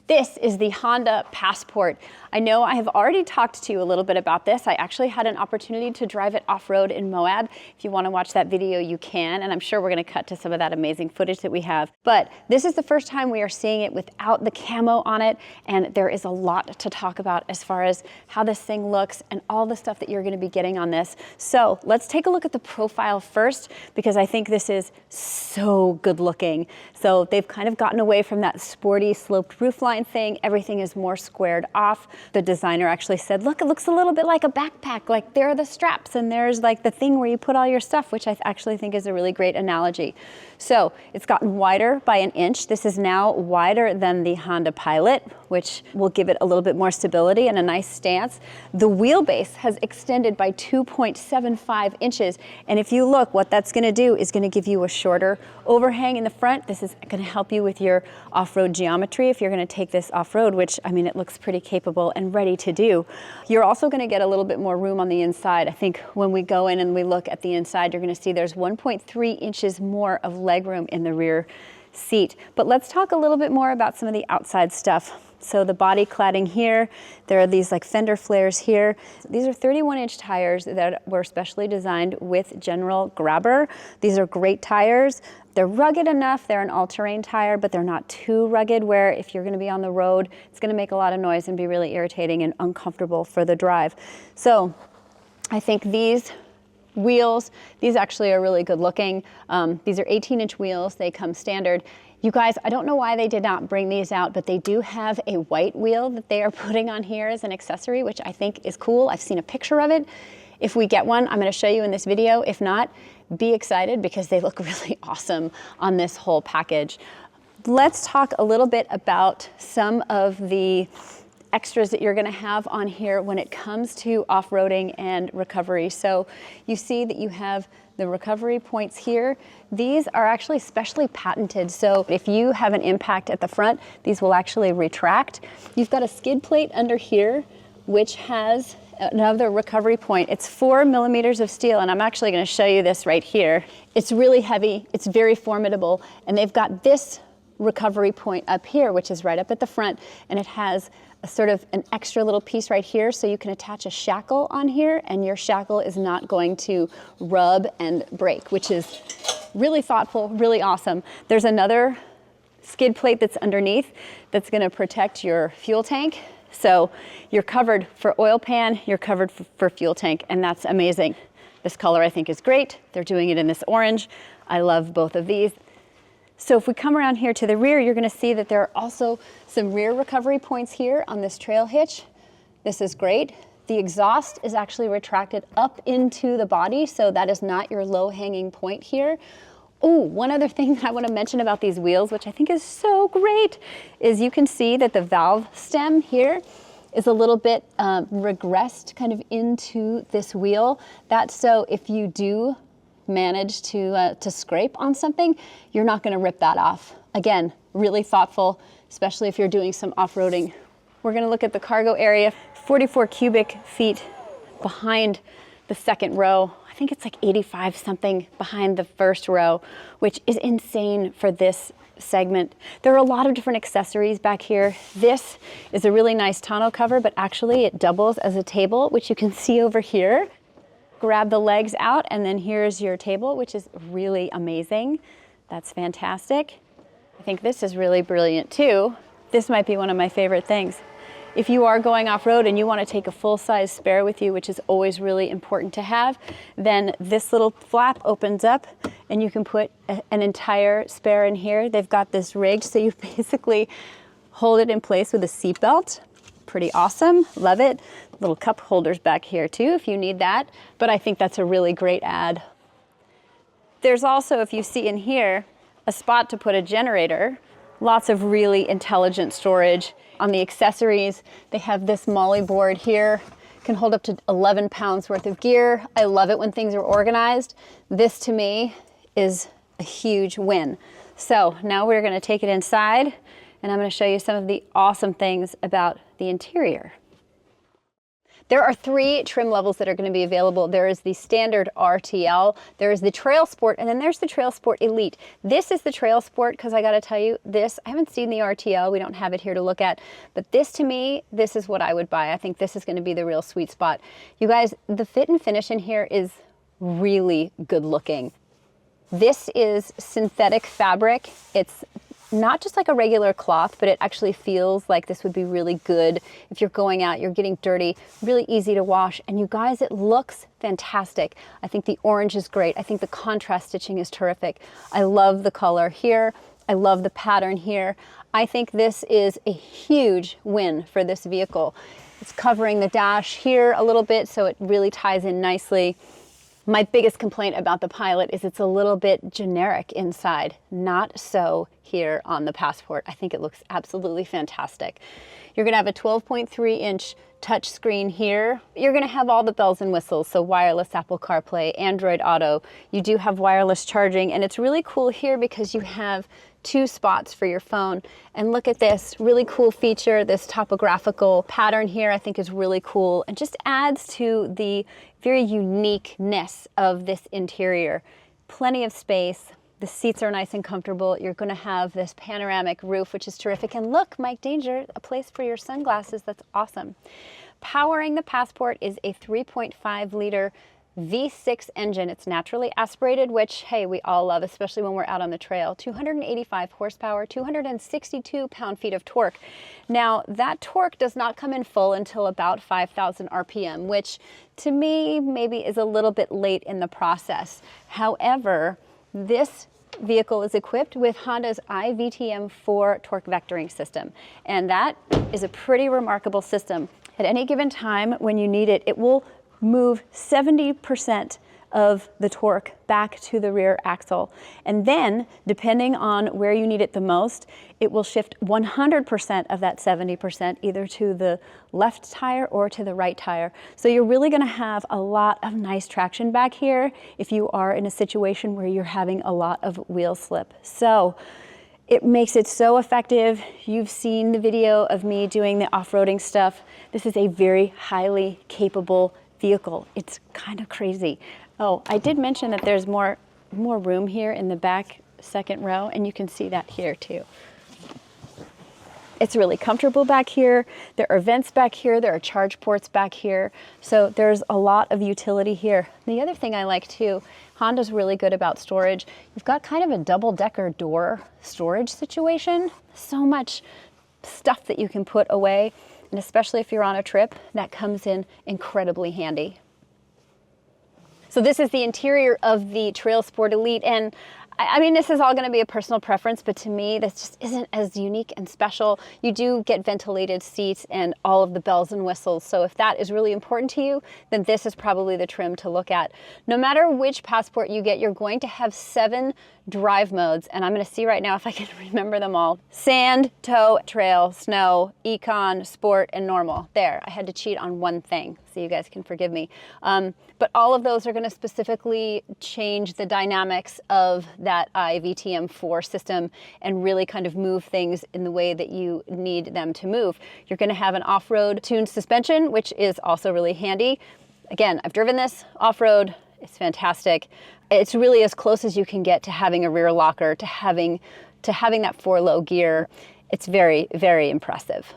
This is the Honda Passport. I know I have already talked to you a little bit about this. I actually had an opportunity to drive it off-road in Moab. If you want to watch that video, you can, and I'm sure we're going to cut to some of that amazing footage that we have. But this is the first time we are seeing it without the camo on it, and there is a lot to talk about as far as how this thing looks and all the stuff that you're going to be getting on this. So let's take a look at the profile first, because I think this is so good looking. So they've kind of gotten away from that sporty sloped roofline thing. Everything is more squared off. The designer actually said, look, it looks a little bit like a backpack. Like there are the straps and there's like the thing where you put all your stuff, which I actually think is a really great analogy. So it's gotten wider by an inch. This is now wider than the Honda Pilot, which will give it a little bit more stability and a nice stance. The wheelbase has extended by 2.75 inches. And if you look, what that's going to do is going to give you a shorter overhang in the front. This is going to help you with your off-road geometry if you're going to take this off-road, which, I mean, it looks pretty capable and ready to do. You're also going to get a little bit more room on the inside. I think when we go in and we look at the inside, you're going to see there's 1.3 inches more of legroom in the rear seat. But let's talk a little bit more about some of the outside stuff. So the body cladding here, there are these like fender flares here. These are 31-inch tires that were specially designed with General Grabber. These are great tires. They're rugged enough. They're an all-terrain tire, but they're not too rugged where if you're going to be on the road, it's going to make a lot of noise and be really irritating and uncomfortable for the drive. So I think these wheels, these actually are really good looking. These are 18-inch wheels. They come standard. You guys, I don't know why they did not bring these out, but they do have a white wheel that they are putting on here as an accessory, which I think is cool. I've seen a picture of it. If we get one, I'm going to show you in this video. If not, be excited because they look really awesome on this whole package. Let's talk a little bit about some of the extras that you're going to have on here when it comes to off-roading and recovery. So you see that you have the recovery points here. These are actually specially patented. So if you have an impact at the front, these will actually retract. You've got a skid plate under here, which has another recovery point. It's 4 millimeters of steel, and I'm actually going to show you this right here. It's really heavy. It's very formidable, and they've got this recovery point up here, which is right up at the front, and it has a sort of an extra little piece right here, so you can attach a shackle on here, and your shackle is not going to rub and break, which is really thoughtful, really awesome. There's another skid plate that's underneath that's going to protect your fuel tank. So you're covered for oil pan, you're covered for fuel tank, and that's amazing. This color I think is great. They're doing it in this orange. I love both of these. So if we come around here to the rear, you're going to see that there are also some rear recovery points here on this trail hitch. This is great. The exhaust is actually retracted up into the body, so that is not your low-hanging point here. Oh, one other thing that I want to mention about these wheels, which I think is so great, is you can see that the valve stem here is a little bit regressed kind of into this wheel. That's so if you do manage to scrape on something, you're not going to rip that off. Again, really thoughtful, especially if you're doing some off-roading. We're going to look at the cargo area, 44 cubic feet behind the second row. I think it's like 85 something behind the first row, which is insane for this segment. There are a lot of different accessories back here. This is a really nice tonneau cover, but actually it doubles as a table, which you can see over here. Grab the legs out, and then here's your table, which is really amazing. That's fantastic. I think this is really brilliant too. This might be one of my favorite things. If you are going off-road and you want to take a full-size spare with you, which is always really important to have, then this little flap opens up and you can put an entire spare in here. They've got this rigged so you basically hold it in place with a seat belt. Pretty awesome, love it. Little cup holders back here too if you need that, but I think that's a really great add. There's also, if you see in here, a spot to put a generator. Lots of really intelligent storage. On the accessories, they have this molly board here, can hold up to 11 pounds worth of gear. I love it when things are organized. This to me is a huge win. So now we're going to take it inside, and I'm going to show you some of the awesome things about the interior. There are 3 trim levels that are going to be available. There is the standard RTL, there is the Trailsport, and then there's the Trailsport Elite. This is the Trailsport because I got to tell you, this, I haven't seen the RTL, we don't have it here to look at, but this to me, this is what I would buy. I think this is going to be the real sweet spot. You guys, the fit and finish in here is really good looking. This is synthetic fabric. It's not just like a regular cloth, but it actually feels like this would be really good if you're going out, you're getting dirty, really easy to wash. And you guys, it looks fantastic. I think the orange is great. I think the contrast stitching is terrific. I love the color here. I love the pattern here. I think this is a huge win for this vehicle. It's covering the dash here a little bit, so it really ties in nicely. My biggest complaint about the Pilot is it's a little bit generic inside. Not so here on the Passport. I think it looks absolutely fantastic. You're gonna have a 12.3-inch touch screen here. You're gonna have all the bells and whistles, so wireless Apple CarPlay, Android Auto. You do have wireless charging, and it's really cool here because you have 2 spots for your phone. And look at this really cool feature. This topographical pattern here I think is really cool and just adds to the very uniqueness of this interior. Plenty of space. The seats are nice and comfortable. You're going to have this panoramic roof, which is terrific. And look, Mike Danger, a place for your sunglasses. That's awesome. Powering the Passport is a 3.5-liter V6 engine. It's naturally aspirated, which, hey, we all love, especially when we're out on the trail. 285 horsepower, 262 pound-feet of torque. Now, that torque does not come in full until about 5,000 RPM, which to me maybe is a little bit late in the process. However, this vehicle is equipped with Honda's iVTM4 torque vectoring system, and that is a pretty remarkable system. At any given time when you need it, it will move 70% of the torque back to the rear axle. And then, depending on where you need it the most, it will shift 100% of that 70% either to the left tire or to the right tire. So you're really gonna have a lot of nice traction back here if you are in a situation where you're having a lot of wheel slip. So it makes it so effective. You've seen the video of me doing the off-roading stuff. This is a very highly capable vehicle. It's kind of crazy. Oh, I did mention that there's more room here in the back second row, and you can see that here too. It's really comfortable back here. There are vents back here. There are charge ports back here. So there's a lot of utility here. The other thing I like too, Honda's really good about storage. You've got kind of a double-decker door storage situation. So much stuff that you can put away. And especially if you're on a trip, that comes in incredibly handy. So this is the interior of the Trailsport Elite, and I mean, this is all going to be a personal preference, but to me, this just isn't as unique and special. You do get ventilated seats and all of the bells and whistles, so if that is really important to you, then this is probably the trim to look at. No matter which Passport you get, you're going to have 7 drive modes, and I'm going to see right now if I can remember them all. Sand, tow, trail, snow, econ, sport, and normal. There, I had to cheat on one thing, so you guys can forgive me. But all of those are going to specifically change the dynamics of that iVTM4 system and really kind of move things in the way that you need them to move. You're going to have an off-road tuned suspension, which is also really handy. Again, I've driven this off-road. It's fantastic. It's really as close as you can get to having a rear locker, to having that 4-low gear. It's very, very impressive.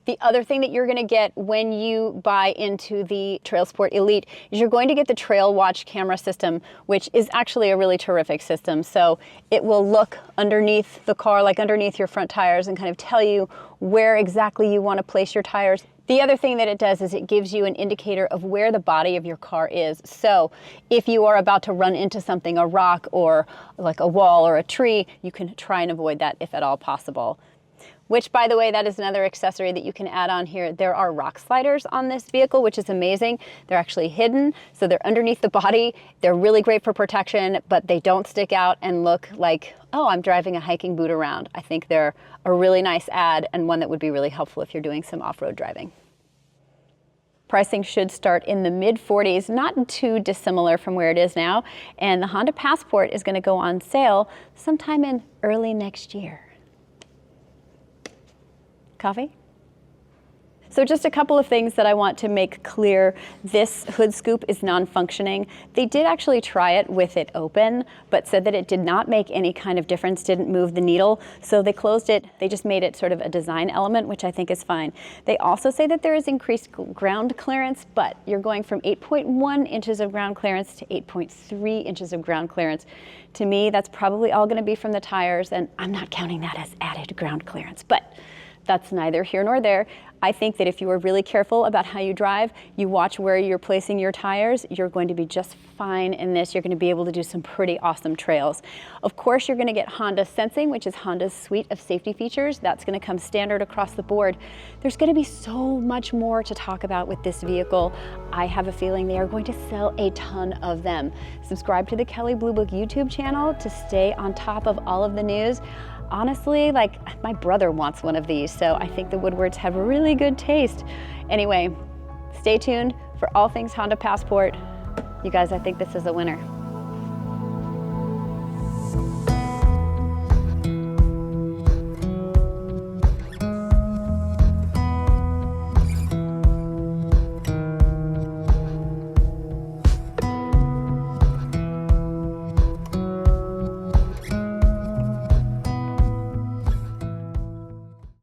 The other thing that you're going to get when you buy into the Trailsport Elite is you're going to get the Trail Watch camera system, which is actually a really terrific system. So it will look underneath the car, like underneath your front tires, and kind of tell you where exactly you want to place your tires. The other thing that it does is it gives you an indicator of where the body of your car is. So if you are about to run into something, a rock or like a wall or a tree, you can try and avoid that if at all possible. Which, by the way, that is another accessory that you can add on here. There are rock sliders on this vehicle, which is amazing. They're actually hidden, so they're underneath the body. They're really great for protection, but they don't stick out and look like, oh, I'm driving a hiking boot around. I think they're a really nice add and one that would be really helpful if you're doing some off-road driving. Pricing should start in the mid-40s, not too dissimilar from where it is now, and the Honda Passport is going to go on sale sometime in early next year. Coffee? So just a couple of things that I want to make clear. This hood scoop is non-functioning. They did actually try it with it open, but said that it did not make any kind of difference, didn't move the needle. So they closed it. They just made it sort of a design element, which I think is fine. They also say that there is increased ground clearance, but you're going from 8.1 inches of ground clearance to 8.3 inches of ground clearance. To me, that's probably all going to be from the tires, and I'm not counting that as added ground clearance, but that's neither here nor there. I think that if you are really careful about how you drive, you watch where you're placing your tires, you're going to be just fine in this. You're going to be able to do some pretty awesome trails. Of course, you're going to get Honda Sensing, which is Honda's suite of safety features. That's going to come standard across the board. There's going to be so much more to talk about with this vehicle. I have a feeling they are going to sell a ton of them. Subscribe to the Kelley Blue Book YouTube channel to stay on top of all of the news. Honestly, like, my brother wants one of these, so I think the Woodwards have really good taste. Anyway, stay tuned for all things Honda Passport. You guys, I think this is a winner.